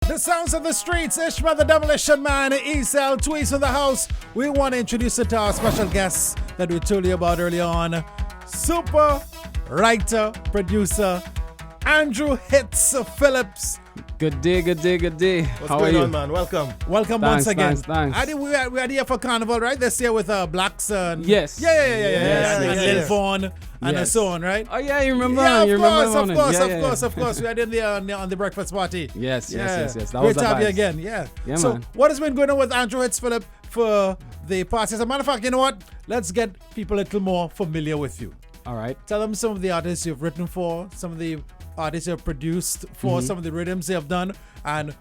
The sounds of the streets, Ishmael the Demolition Man, Ezel, Tweez in the house. We want to introduce you to our special guest that we told you about earlier on. Super writer, producer, Andrew Hitz Phillips. Good day. What's How going are you? on, man? Welcome. Welcome Thanks, once again. thanks. I think we are here for Carnival, right? This year with Blacks and... Yes. Yeah. Yes, And yes. Lil Fawn and Yes. so on, right? Oh yeah, you remember? Yeah, you of remember course. We had in there on the breakfast party. Yes. That Great was to the have you vibes. again. Yeah. Yeah, So, man. what has been going on with Andrew Hitz Phillip for the past? As a matter of fact, you know what? Let's get people a little more familiar with you. All right. Tell them some of the artists you've written for, some of the artists you've produced for, some of the rhythms you have done, and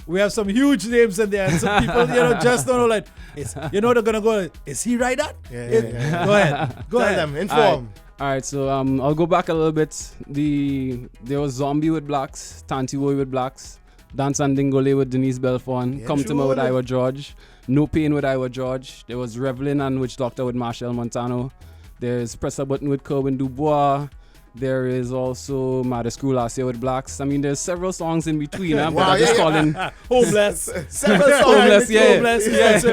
we have some huge names in there. And some people, just don't know, like, they're gonna go, is he right that? Yeah. Go ahead. Tell them, inform. All right, so I'll go back a little bit. There was Zombie with Blacks, Tantiwoy with Blacks, Dance and Dingole with Denise Belfon, Yeah, Come to Me sure. with Iowa George, No Pain with Iowa George. There was Revelin and Witch Doctor with Marshall Montano. There's Press a Button with Kerwin Dubois. There is also Mad Screw last year with Blacks. I mean, there's several songs in between, but Wow, I just yeah. call in. Homeless. Several songs. Homeless, yeah. Homeless.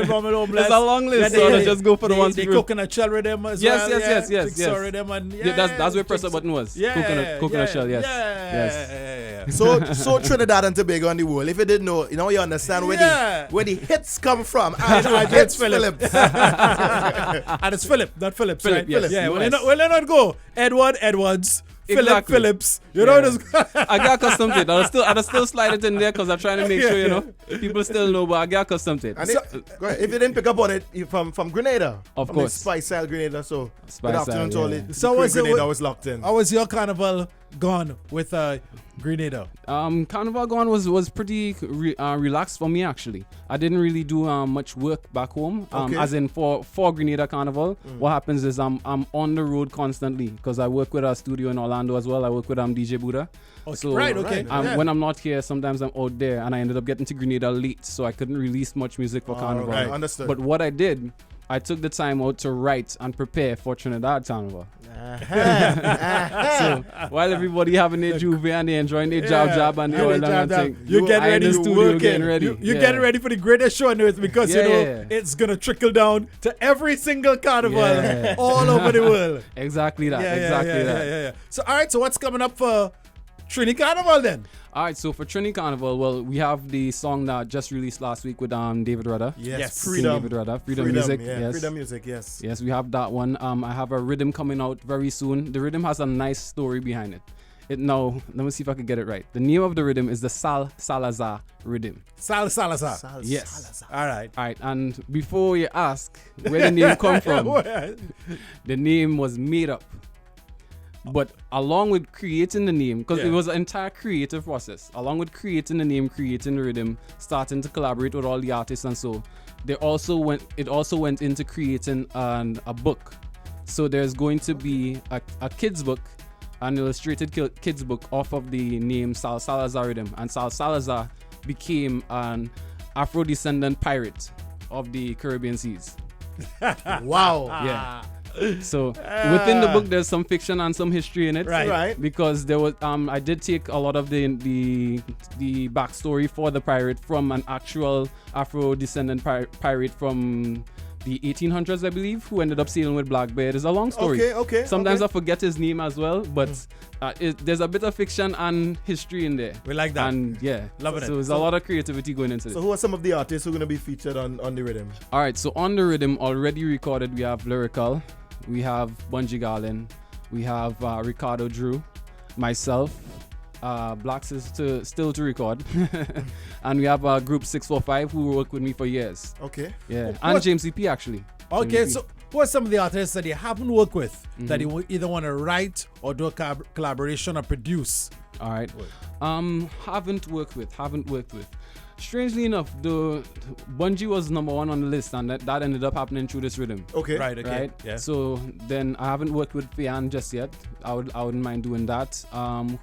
Homeless. There's a long list, so let's just go for the ones They people. coconut shell rhythm as Yes, well. yes. Jigsaw rhythm and That's where Press a Button was. Coconut shell, yes. Yeah. So Trinidad and Tobago on the world. If you didn't know, you understand where the hits come from. Andrew Hitz Philip. And it's Philip, not Phillips, Philip, right? yes. Yeah, US. we'll not go Edwards, Philip Exactly. Phillips. You know this. I got accustomed to it. I'll still slide it in there because I'm trying to make sure, people still know, but I got accustomed to it. And go ahead. If you didn't pick up on it, you're from Grenada. Of from course. The Spice Style Grenada. So Spice good afternoon Style, to all yeah. the So crew was it- Grenada was locked in. How was your carnival gone with Grenada? Carnival Gone was pretty relaxed for me, actually. I didn't really do much work back home. Okay. As in for Grenada Carnival, what happens is I'm on the road constantly because I work with a studio in Orlando as well. I work with DJ Buddha. So Right, okay. right. when I'm not here, sometimes I'm out there, and I ended up getting to Grenada late, so I couldn't release much music for Carnival. right. Understood. But what I did, I took the time out to write and prepare for Trinidad Carnival. So while everybody having their juve and they enjoying their job and Yeah, all they that jab, thing, You get I in ready the to studio work getting in. ready. You getting ready for the greatest show on earth because Yeah. it's gonna trickle down to every single carnival Yeah. all over the world. Exactly that. Exactly that. Yeah. So all right, so what's coming up for Trini Carnival then? All right, so for Trini Carnival, well, we have the song that just released last week with David Rudder. Yes, King freedom. David Rudder, Freedom Music. Yeah, Yes. Freedom Music, yes. Yes, we have that one. I have a rhythm coming out very soon. The rhythm has a nice story behind it. Now, let me see if I can get it right. The name of the rhythm is the Salazar rhythm. Salazar. Yes. Salazar. All right. All right, and before you ask where the name come from, the name was made up. But along with creating the name, because it was an entire creative process, along with creating the name, creating the rhythm, starting to collaborate with all the artists and so, it also went into creating a book. So there's going to be a kid's book, an illustrated kid's book off of the name Salazar rhythm. And Salazar became an Afro-descendant pirate of the Caribbean seas. Wow. Yeah. So within the book, there's some fiction and some history in it, Right. Because there was I did take a lot of the backstory for the pirate from an actual Afro-descendant pirate from the 1800s, I believe, who ended up sailing with Blackbeard. It's a long story. Okay. Sometimes I forget his name as well, but there's a bit of fiction and history in there. We like that. And yeah, Loving it. so there's a lot of creativity going into it. So who are some of the artists who are going to be featured on the rhythm? All right, so on the rhythm already recorded, we have Lyrical, we have Bungie Garland, we have Ricardo Drew, myself, Blacks is still to record, and we have Group 645 who worked with me for years. Okay. Yeah, and James CP actually. Okay, James so who are some of the artists that you haven't worked with that you either want to write or do a collaboration or produce? All right. Haven't worked with. Strangely enough, the Bungie was number one on the list, and that ended up happening through this rhythm. Okay. Right, okay. Right. Yeah. So then I haven't worked with Fian just yet. I wouldn't mind doing that.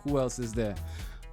Who else is there?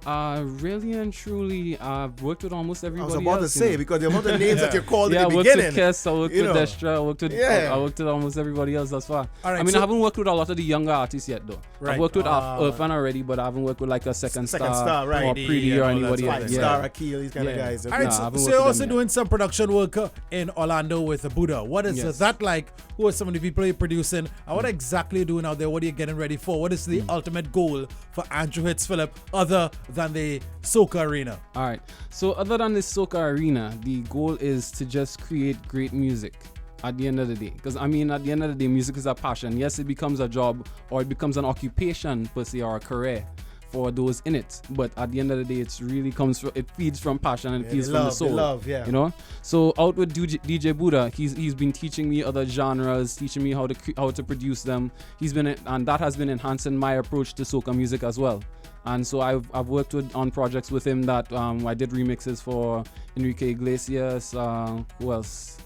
Really and truly, I've worked with almost everybody else. I was about to say, because the amount of names that you called in the beginning. beginning. I worked with Kes, I worked with Destra, I worked with almost everybody else thus far. All right, I mean, I haven't worked with a lot of the younger artists yet, though. Right. I've worked with Irfan already, but I haven't worked with like a second star right. or Pretty or anybody else. Star, Akil, these kind of guys. All right, so you're also doing some production work in Orlando with Buddha. What is that like? Who are some of the people you're producing? And what exactly are you doing out there? What are you getting ready for? What is the ultimate goal for Andrew Hitz Phillip other than the soca arena? All right. So other than the soca arena, the goal is to just create great music at the end of the day. Because I mean, at the end of the day, music is a passion. Yes, it becomes a job or it becomes an occupation per se or a career for those in it, but at the end of the day, it really it feeds from passion and it feeds from the soul. You know. So out with DJ Buddha, he's been teaching me other genres, teaching me how to produce them. And that has been enhancing my approach to soca music as well. And so I've worked on projects with him that I did remixes for Enrique Iglesias. Who else?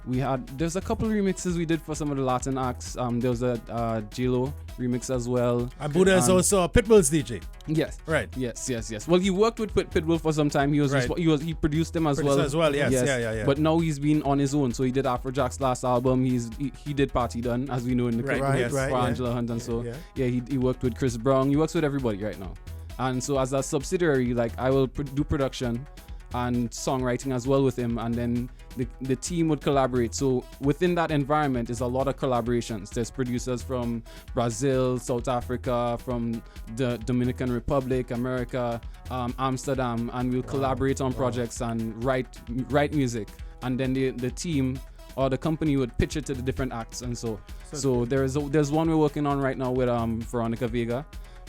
There's a couple of remixes we did for some of the Latin acts. There was a J-Lo remix as well. And Buddha is also a Pitbull's DJ. Yes. Right. Yes. Well, he worked with Pitbull for some time. He produced them as well. Yes. Yeah. But now he's been on his own. So he did Afrojack's last album. He did Party Done, as we know in the clip for Angela Hunt, and so he worked with Chris Brown. He works with everybody right now. And so as a subsidiary, like I will do production and songwriting as well with him, and then the team would collaborate. So within that environment is a lot of collaborations. There's producers from Brazil, South Africa, from the Dominican Republic, America, Amsterdam, and we'll collaborate on projects and write music, and then the team or the company would pitch it to the different acts. And so there's one we're working on right now with Veronica Vega.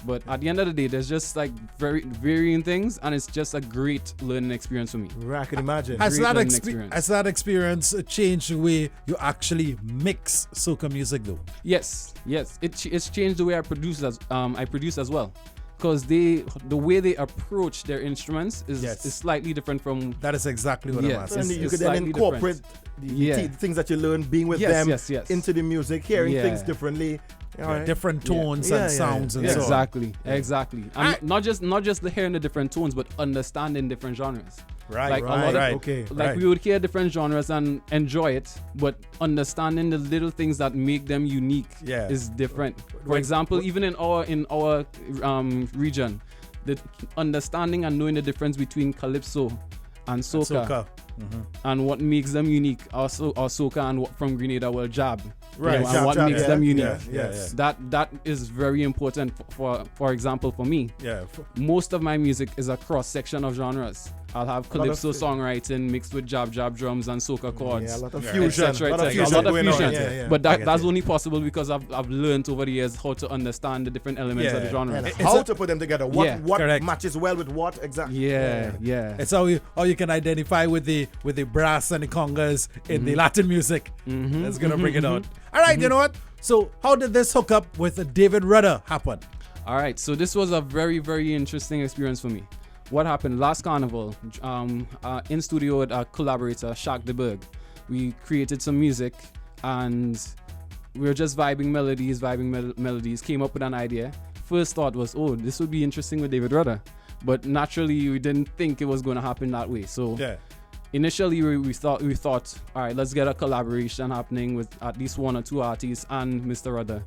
But at the end of the day, there's just like very varying things, and it's just a great learning experience for me. Right, I can imagine. Has that experience changed the way you actually mix soca music, though? Yes. It's changed the way I produce as well, because the way they approach their instruments is slightly different from. That is exactly what I'm asking. And you could then incorporate the things that you learn being with them into the music, hearing things differently. Different tones and sounds and so on. Exactly. And not just the hearing the different tones, but understanding different genres. We would hear different genres and enjoy it, but understanding the little things that make them unique is different. For example, even in our region, the understanding and knowing the difference between calypso and soca. And what makes them unique, also or soca, and what from Grenada will jab, and what makes them unique. That is very important for example for me. Most of my music is a cross section of genres. I'll have calypso songwriting mixed with jab drums and soca chords. A lot of fusion. A lot of fusion. But that's only possible because I've learned over the years how to understand the different elements of the genre. And how to put them together. What matches well with what exactly. It's how you can identify with the brass and the congas in the Latin music. That's gonna bring it out. All right, you know what? So how did this hookup with David Rudder happen? All right, so this was a very, very interesting experience for me. What happened last carnival, in studio with our collaborator, Shaq DeBerg, we created some music and we were just vibing melodies, came up with an idea. First thought was, this would be interesting with David Rudder. But naturally, we didn't think it was going to happen that way. So initially, we thought, all right, let's get a collaboration happening with at least one or two artists and Mr. Rudder.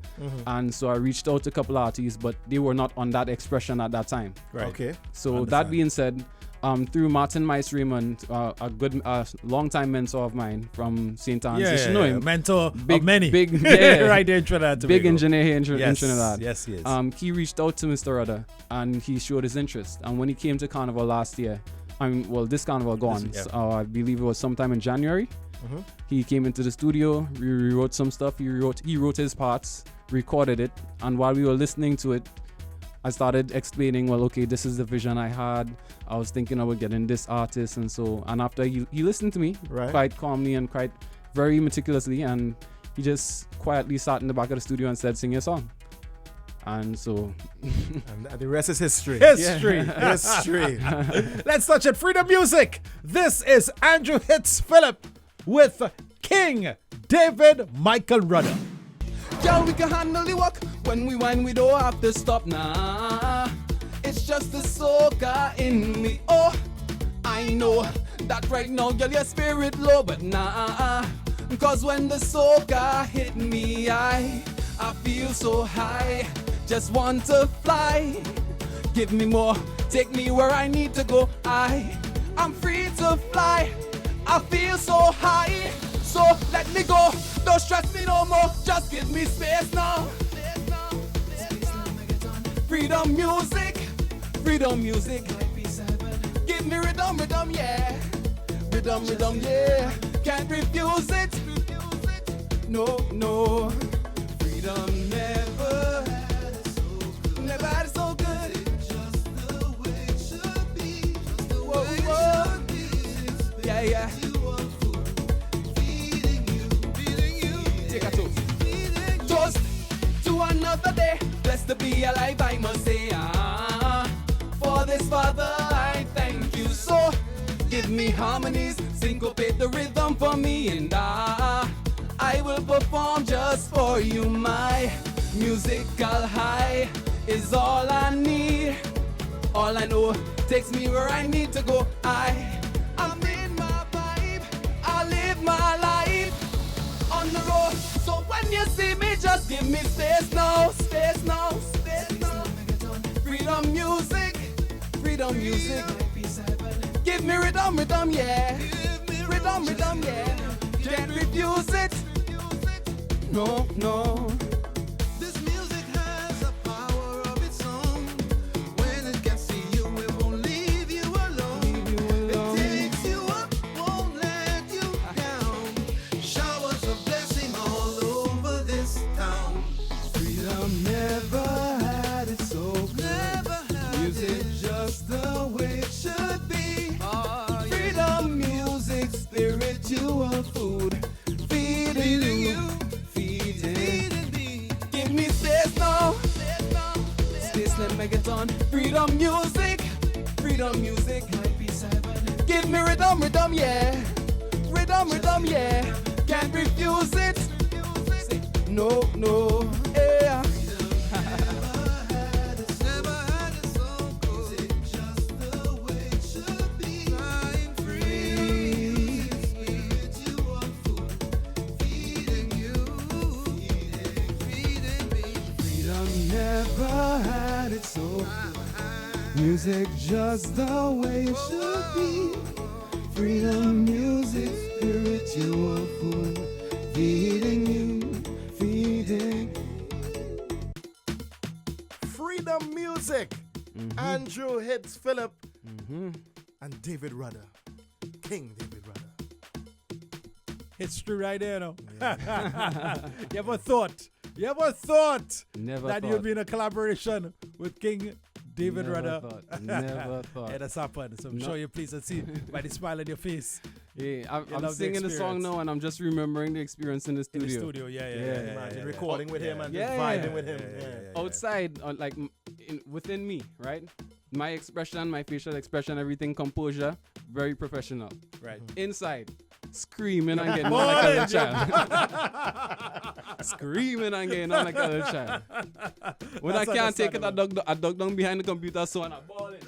And so I reached out to a couple artists, but they were not on that expression at that time. Right. Okay. So that being said, through Martin Mice Raymond, a good long-time mentor of mine from St. Anne's. You should know him. Mentor of many. Big, right there in Trinidad. Big engineer here in Trinidad. Yes, he is. He reached out to Mr. Rudder and he showed his interest. And when he came to Carnival last year, this Carnival gone. So, I believe it was sometime in January. He came into the studio, we rewrote some stuff. He wrote his parts, recorded it, and while we were listening to it, I started explaining, this is the vision I had. I was thinking about getting this artist, and after he listened to me quite calmly and quite very meticulously, and he just quietly sat in the back of the studio and said, "Sing your song." And so and the rest is history. History. Let's touch it. Freedom Music. This is Andrew Hitz Phillip with King David Michael Rudder. Girl, we can handle the work. When we whine, we don't have to stop now. It's just the soca in me. Oh, I know that right now, girl, your spirit low, but nah. Cause when the soca hit me, I feel so high. Just want to fly. Give me more, take me where I need to go. I'm free to fly. I feel so high. So let me go. Don't stress me no more. Just give me space now. Freedom music. Freedom music. Give me rhythm, rhythm, yeah. Rhythm, rhythm, yeah. Can't refuse it. No, no. Freedom never had it so good. Never had it so good. It's just the way it should be. Just the way it should be. Yeah, yeah. Feeding you. Take a toast. Toast to another day. Blessed to be alive, I must say. For this, Father, I thank you. So give me harmonies, syncopate the rhythm for me, and I will perform just for you. My musical high is all I need. All I know takes me where I need to go. I'm in my vibe. I live my life on the road. So when you see me, just give me space now, space now, space now. Freedom music, freedom music. Give me rhythm, rhythm, yeah. Rhythm, rhythm, yeah. Can't refuse it. No, no. This music has a power of its own. When it gets to you, it won't leave you alone. It takes you up, won't let you down. Showers of blessing all over this town. Freedom never had it so good. Never had Music it. just the way it should be. Freedom music, spiritual food. Feeding you. Feeding me. Give me space now. Space, let me get on. Freedom music. Freedom music. Give me rhythm, rhythm, yeah. Rhythm, rhythm, yeah. Can't refuse it. Say, no, no, yeah. Never had it so good. Just the way it should be. Flying free. Spiritual food. Feeding you. Feeding me. Freedom never had it so good. Music just the way it should be. Freedom music, spiritual food. Feeding you, feeding. Freedom music. Andrew, Hitz, Phillip, and David Rudder. King David Rudder. It's true right there, no? You ever thought Never that thought. you'd be in a collaboration with King David Never Rudder? thought. Never thought. Yeah, that's happened. So I'm No. sure you're pleased to see by the smile on your face Yeah, I'm love the singing the song experience. now and I'm just remembering the experience in the in studio. the studio. Yeah. Imagine recording with him and Yeah, just yeah. vibing with him. Yeah. Outside, within me, right? My expression, my facial expression, everything, composure, very professional. Right. Inside, screaming and getting on like a little child. Screaming and getting on like a little child. When That's I can't take it, I understandable. dug down behind the computer so and I ball it.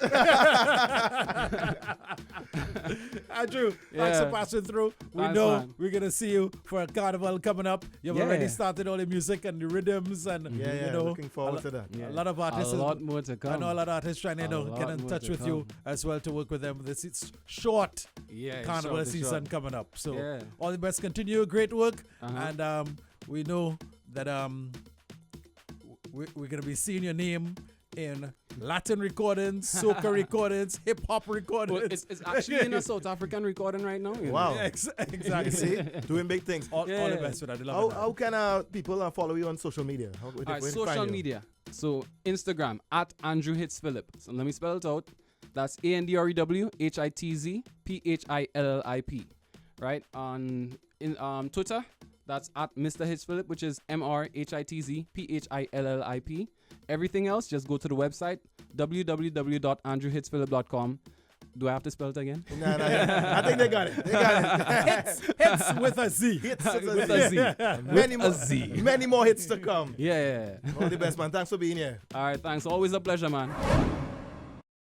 Andrew, thanks Yeah. for passing through. We Thanks, know man. we're gonna see you for a carnival coming up. You've Yeah. already started all the music and the rhythms and Yeah, you know, looking forward to that. a lot of artists. A lot more to come. I know a lot of artists trying to A get lot in more touch to with you come. as well to work with them. This is short Yeah, carnival short, season short. coming up. So Yeah. all the best. Continue great work, Uh-huh. and we know that we're gonna be seeing your name in Latin recordings, soca recordings, hip hop recordings. Well, it's actually in a South African recording right now. You know? Wow. Yeah, exactly. See, doing big things. all the Yeah. best for that. I How, love how can people follow you on social media? How, All right, social media. So Instagram at Andrew Hitz Phillip. So let me spell it out. That's ANDREW HITZ Right? On Twitter, that's at Mr. Hitz Phillip, which is MRHITZ Everything else, just go to the website www.andrewhitzphillip.com. Do I have to spell it again? No. I think they got it. They got it. Hits with a Z. Hits With a Z. Many more, a Z. many more hits to come. Yeah. All the best, man. Thanks for being here. All right, thanks. Always a pleasure, man.